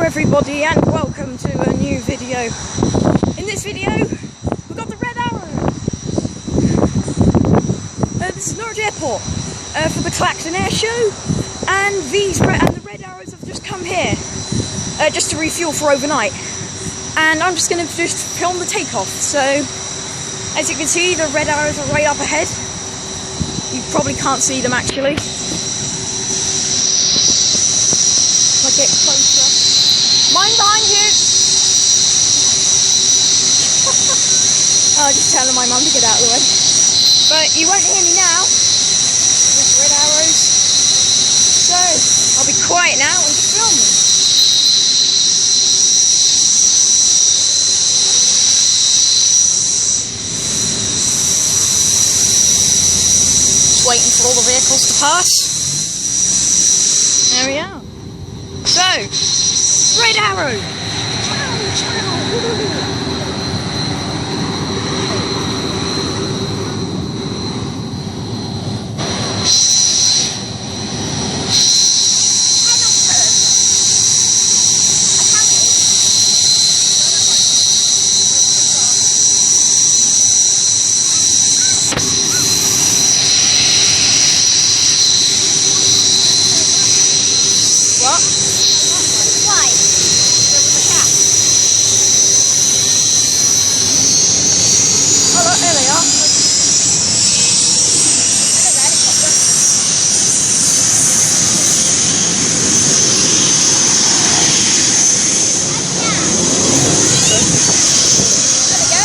everybody and welcome to a new video. In this video we've got the red arrow. This is Norwich Airport for the Clacton Airshow, and the red arrows have just come here just to refuel for overnight, and I'm just going to just film the takeoff. So as you can see, the red arrows are right up ahead. You probably can't see them actually. If I get closer. Mine behind you! Oh, just telling my mum to get out of the way. But you won't hear me now. There's red arrows. So, I'll be quiet now and just film them. Just waiting for all the vehicles to pass. There we are. So, red arrow! What? Why? There was a cat. Oh look, there they are. There's a helicopter. There we go.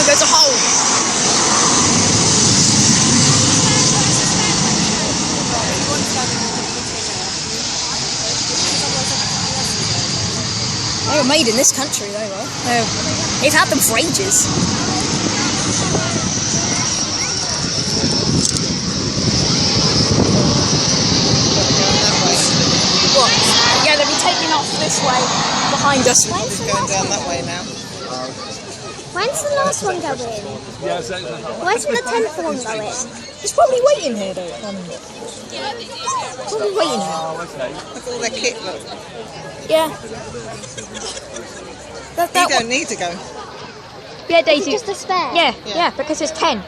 There's a hole. They were made in this country, they were. They've had them for ages. What? Yeah, they'll be taking off this way behind us. It's going down that way now. When's the last one going? Where's the 10th one going? It's probably waiting here, though. Probably waiting here. Look at all their kit, look. Yeah. You don't need to go. Yeah, they do. Just a spare? Yeah, because there's 10.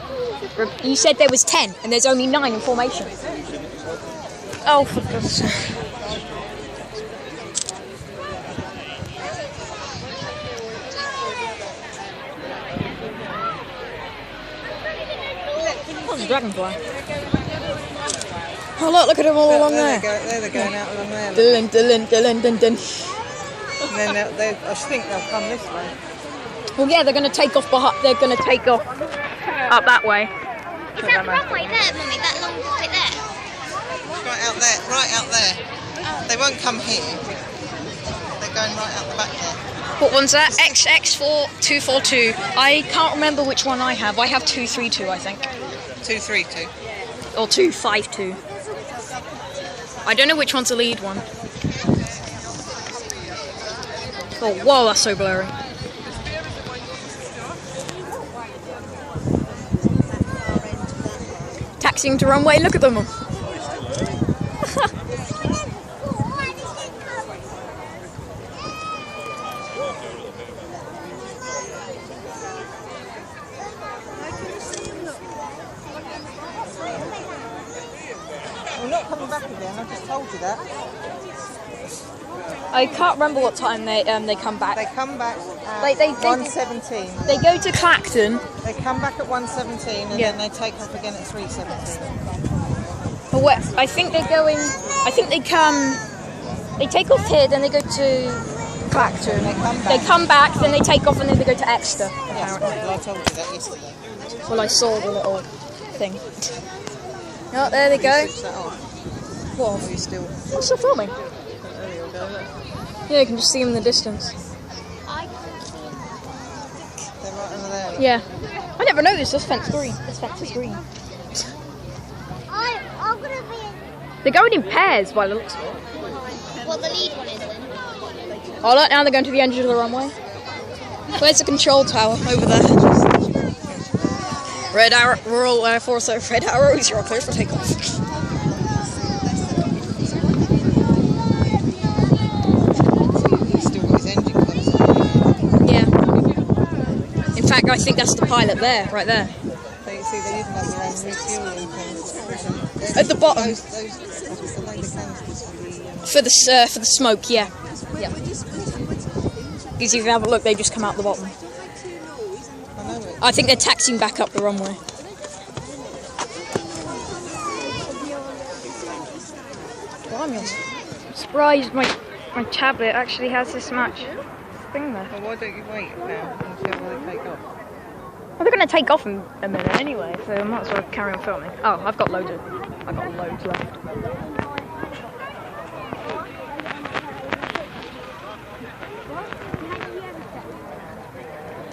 You said there was 10, and there's only 9 in formation. Oh, for God's sake. What's a dragonfly? Oh look at them all along there. They're going out along there. Dun, dun, dun, dun, dun. And then I think they'll come this way. Well, yeah, they're going to take off. They're going to take off up that way. Is that the runway there, Mummy? That long bit there? there, right out there. They won't come here. They're going right out the back there. What one's that? XX4242. I can't remember which one I have. I have 232, I think. 232. Or 252. I don't know which one's the lead one. Oh, whoa, that's so blurry. Taxiing to runway, look at them. We're not coming back again, I just told you that. I can't remember what time they come back. They come back at They 1:17. They go to Clacton. They come back at 1:17 and Yeah. then they take off again at 3:17. But what, I think they're going. I think they come. They take off here, then they go to Clacton. They come back. Then they take off, and then they go to Exeter. Yes, well, I told you that yesterday. Well, I saw the little thing. Oh, there they go. Switch that off. What? Or are you still? I'm still filming. There you go. Look. Yeah, you can just see them in the distance. They're right over there. Yeah. I never noticed this fence green. This fence is green. I'm gonna be. They're going in pairs by the looks of it. What the lead one is then? Oh, look, now they're going to the edge of the runway. Where's the control tower? Over there. Red Arrow, Royal Air Force, Red Arrows, you're all clear for takeoff. He's still got his engine closed. Yeah. In fact, I think that's the pilot there, right there. They see they even have their own refueling things. At the bottom. Those the loader canisters for the For the smoke, yeah. Yeah. Because if you have a look, they just come out the bottom. I know it. I think they're taxiing back up the runway. Blimey, I'm surprised my tablet actually has this much thing there. Well, why don't you wait now until they take off? Well, they're going to take off in a minute anyway, so I might as well carry on filming. Oh, I've got loads left.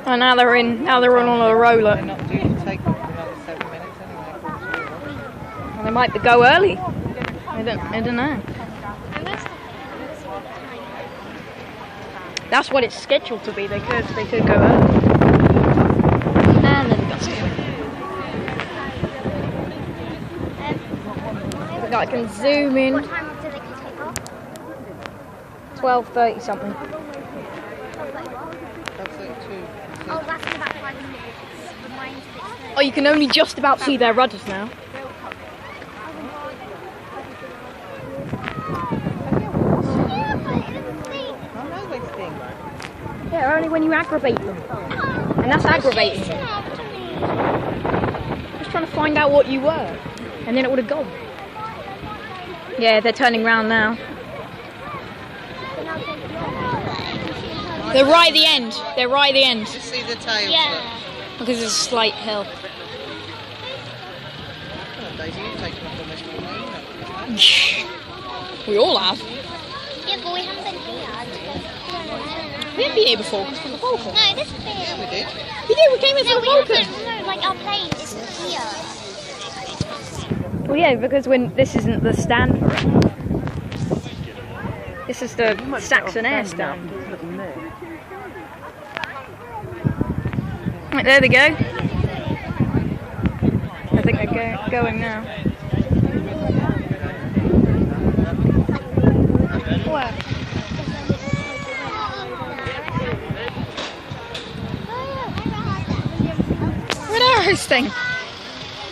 Oh, now they're on a roller. They're not due to take off for another 7 minutes anyway. Well, they might go early. I don't know. That's what it's scheduled to be. They could go early. And then they got scared. I can zoom in. What time do they take off? 12:30 something. Oh, that's in about 5 minutes. Mine's 6:30. Oh, you can only just about see their rudders now. I know they stink. Yeah, only when you aggravate them. And that's aggravating. Just trying to find out what you were. And then it would have gone. Yeah, they're turning round now. They're right at the end. They're right at the end. Just see the tails. Yeah. Because there's a slight hill. Look. Oh, Daisy, you've taken off on this one, haven't you? We all have. Yeah, but we haven't been here. We haven't been here before because of the Vulcan. No, this is here. Yeah, we did. We did, we came here No, for we the Vulcan. haven't. No, like our plane isn't here. Well, yeah, because when this isn't the stand for it. This is the Clacton Air stand. Right, there they go. I think they're going now. Where? Red Arrows thing.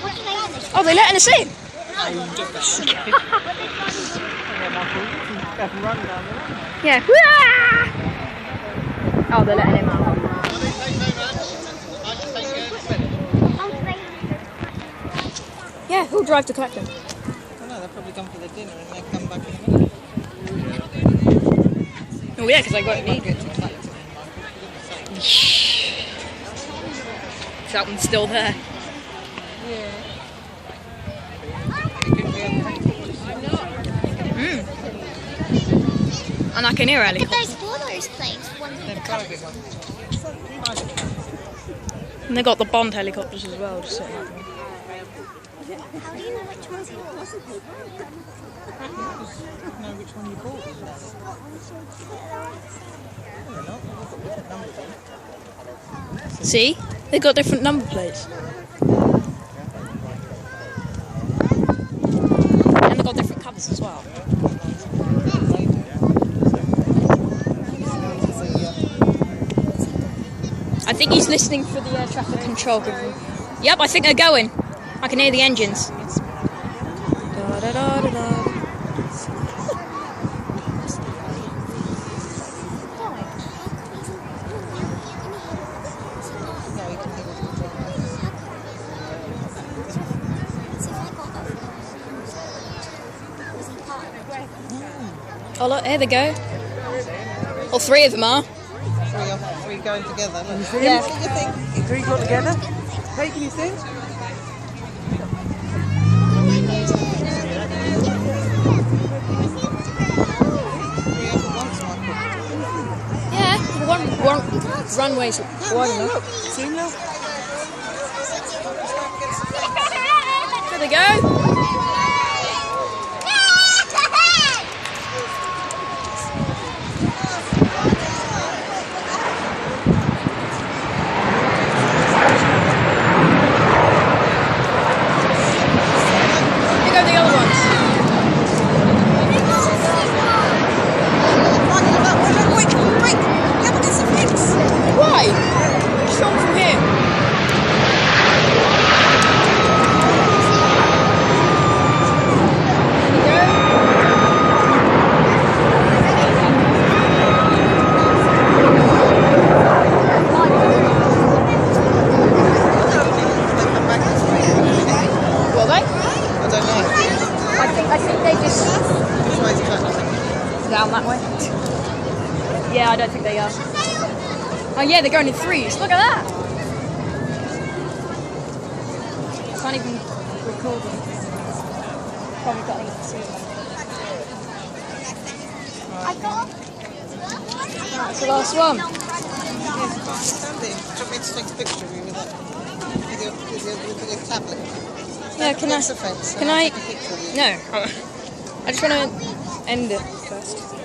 What's the name of this? Oh, they're letting us in. Yeah. Oh, they're letting him out. Yeah, who'll drive to Clacton? I know, they've probably gone for their dinner and they come back in a minute. Oh yeah, because I got They won't get to Clacton. that one's still there. Yeah. And I can hear a Look at helicopter. those planes. One's with the Private colours. one. And they got the Bond helicopters as well, just sitting up there. How do you know which one's yours? Know which one you bought. They're not. They've got different numbers on. See? They got different number plates. And they got different colours as well. I think he's listening for the air traffic control. Yep, I think they're going. I can hear the engines. Da, da, da, da, da. No, you can hear what you're driving. Oh look, here they go. Well, 3 of them are. Three going together. Look. Yeah. What do you think? You three got together? Hey, can you sing? Three over once, Michael. Yeah, one runway's wide enough. Sing now? There they go. Here go the other ones. Wait! You haven't got some fix! Why? Show them from here. Will they? I don't know. I think they just Which way's Clacton? down that way. Yeah, I don't think they are. Oh yeah, they're going in 3s. Look at that. Can't even record them. Probably got to see them. That's the last one. Stand in. Do you want me to take a picture of you with that? With your tablet? Yeah, can I? Against the fence, and Can I'll I? take a picture of you. No. I just want to end it first.